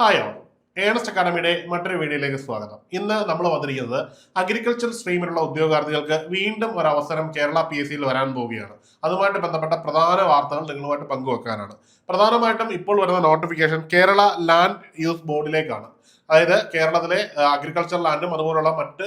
Hi all Ernest അക്കാഡമിയുടെ മറ്റൊരു വീഡിയോയിലേക്ക് സ്വാഗതം. ഇന്ന് നമ്മൾ വന്നിരിക്കുന്നത് അഗ്രികൾച്ചർ സ്ട്രീമിലുള്ള ഉദ്യോഗാർത്ഥികൾക്ക് വീണ്ടും ഒരു അവസരം കേരള PSC യിൽ വരാൻ പോവുകയാണ്. അതുമായിട്ട് ബന്ധപ്പെട്ട പ്രധാന വാർത്തകൾ നിങ്ങളുമായിട്ട് പങ്കുവെക്കാനാണ്. പ്രധാനമായിട്ടും ഇപ്പോൾ വരുന്ന നോട്ടിഫിക്കേഷൻ കേരള ലാൻഡ് യൂസ് ബോർഡിലേക്കാണ്. അതായത് കേരളത്തിലെ അഗ്രികൾച്ചർ ലാൻഡും അതുപോലുള്ള മറ്റ്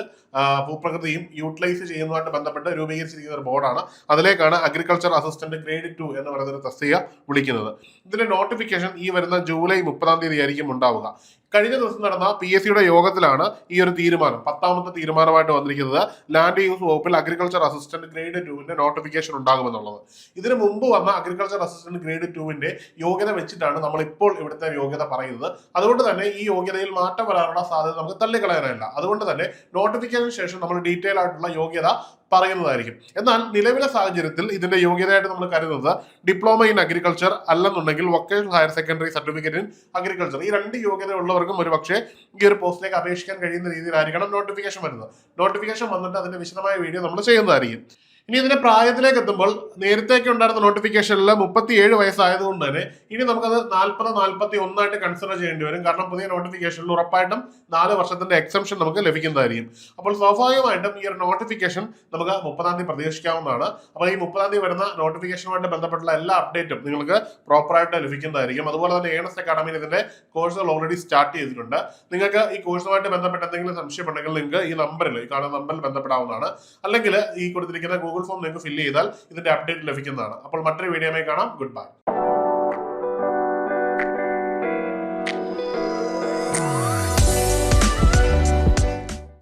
ഭൂപ്രകൃതിയും യൂട്ടിലൈസ് ചെയ്യുന്നതുമായിട്ട് ബന്ധപ്പെട്ട് രൂപീകരിച്ചിരിക്കുന്ന ഒരു ബോർഡാണ്. അതിലേക്കാണ് അഗ്രികൾച്ചർ അസിസ്റ്റന്റ് ഗ്രേഡ് 2 എന്ന് പറയുന്ന ഒരു തസ്തിക വിളിക്കുന്നത്. ഇതിന്റെ നോട്ടിഫിക്കേഷൻ ഈ വരുന്ന ജൂലൈ 30 ആയിരിക്കും ഉണ്ടാവുക. കഴിഞ്ഞ ദിവസം നടന്ന PSC യോഗത്തിലാണ് ഈ ഒരു തീരുമാനം 10ാമത്തെ തീരുമാനമായിട്ട് വന്നിരിക്കുന്നത്. ലാൻഡ് യൂസ് വകുപ്പിൽ അഗ്രികൾച്ചർ അസിസ്റ്റന്റ് ഗ്രേഡ് 2 നോട്ടിഫിക്കേഷൻ ഉണ്ടാകുമെന്നുള്ളത്. ഇതിനു മുമ്പ് വന്ന അഗ്രികൾച്ചർ അസിസ്റ്റന്റ് ഗ്രേഡ് 2 യോഗ്യത വെച്ചിട്ടാണ് നമ്മൾ ഇപ്പോൾ ഇവിടുത്തെ യോഗ്യത പറയുന്നത്. അതുകൊണ്ട് തന്നെ ഈ യോഗ്യതയിൽ മാറ്റം വരാനുള്ള സാധ്യത നമുക്ക് തള്ളിക്കളയാനല്ല. അതുകൊണ്ട് തന്നെ നോട്ടിഫിക്കേഷന് ശേഷം നമ്മൾ ഡീറ്റെയിൽ ആയിട്ടുള്ള യോഗ്യത പറയുന്നതായിരിക്കും. എന്നാൽ നിലവിലെ സാഹചര്യത്തിൽ ഇതിന്റെ യോഗ്യതയായിട്ട് നമ്മൾ കരുതുന്നത് ഡിപ്ലോമ ഇൻ അഗ്രികൾച്ചർ അല്ലെന്നുണ്ടെങ്കിൽ vocational higher secondary certificate in agriculture, ഈ രണ്ട് യോഗ്യത ഉള്ളവർക്കും ഒരു പക്ഷേ ഈ ഒരു പോസ്റ്റിലേക്ക് അപേക്ഷിക്കാൻ കഴിയുന്ന രീതിയിലായിരിക്കണം നോട്ടിഫിക്കേഷൻ വരുന്നത്. നോട്ടിഫിക്കേഷൻ വന്നിട്ട് അതിന്റെ വിശദമായ വീഡിയോ നമ്മൾ ചെയ്യുന്നതായിരിക്കും. ഇനി ഇതിന്റെ പ്രായത്തിലേക്ക് എത്തുമ്പോൾ നേരത്തേക്ക് ഉണ്ടായിരുന്ന നോട്ടിഫിക്കേഷനിൽ 37 വയസ്സായതുകൊണ്ട് തന്നെ ഇനി നമുക്കത് 40-41 ആയിട്ട് കൺസിഡർ ചെയ്യേണ്ടി വരും. കാരണം പുതിയ നോട്ടിഫിക്കേഷനിൽ ഉറപ്പായിട്ടും 4 വർഷത്തിന്റെ എക്സംഷൻ നമുക്ക് ലഭിക്കുന്നതായിരിക്കും. അപ്പോൾ സ്വാഭാവികമായിട്ടും ഈ ഒരു നോട്ടിഫിക്കേഷൻ നമുക്ക് 30 പ്രതീക്ഷിക്കാവുന്നതാണ്. അപ്പോൾ ഈ 30 വരുന്ന നോട്ടിഫിക്കേഷനുമായിട്ട് ബന്ധപ്പെട്ടുള്ള എല്ലാ അപ്ഡേറ്റും നിങ്ങൾക്ക് പ്രോപ്പറായിട്ട് ലഭിക്കുന്നതായിരിക്കും. അതുപോലെ തന്നെ ഏണസ്റ്റ് അക്കാഡമിയിൽ ഇതിന്റെ കോഴ്സുകൾ ഓൾറെഡി സ്റ്റാർട്ട് ചെയ്തിട്ടുണ്ട്. നിങ്ങൾക്ക് ഈ കോഴ്സുമായിട്ട് ബന്ധപ്പെട്ട് എന്തെങ്കിലും സംശയമുണ്ടെങ്കിൽ നിങ്ങൾക്ക് ഈ നമ്പറിൽ, ഈ കാണുന്ന നമ്പറിൽ ബന്ധപ്പെടാവുന്നതാണ്. അല്ലെങ്കിൽ ഈ കൊടുത്തിരിക്കുന്ന ഗൂഗിൾ ഫോം നിങ്ങൾക്ക് ഫില്ല് ചെയ്താൽ ഇതിന്റെ അപ്ഡേറ്റ് ലഭിക്കുന്നതാണ്. അപ്പോൾ മറ്റൊരു വീഡിയോയുമായി കാണാം. Good bye.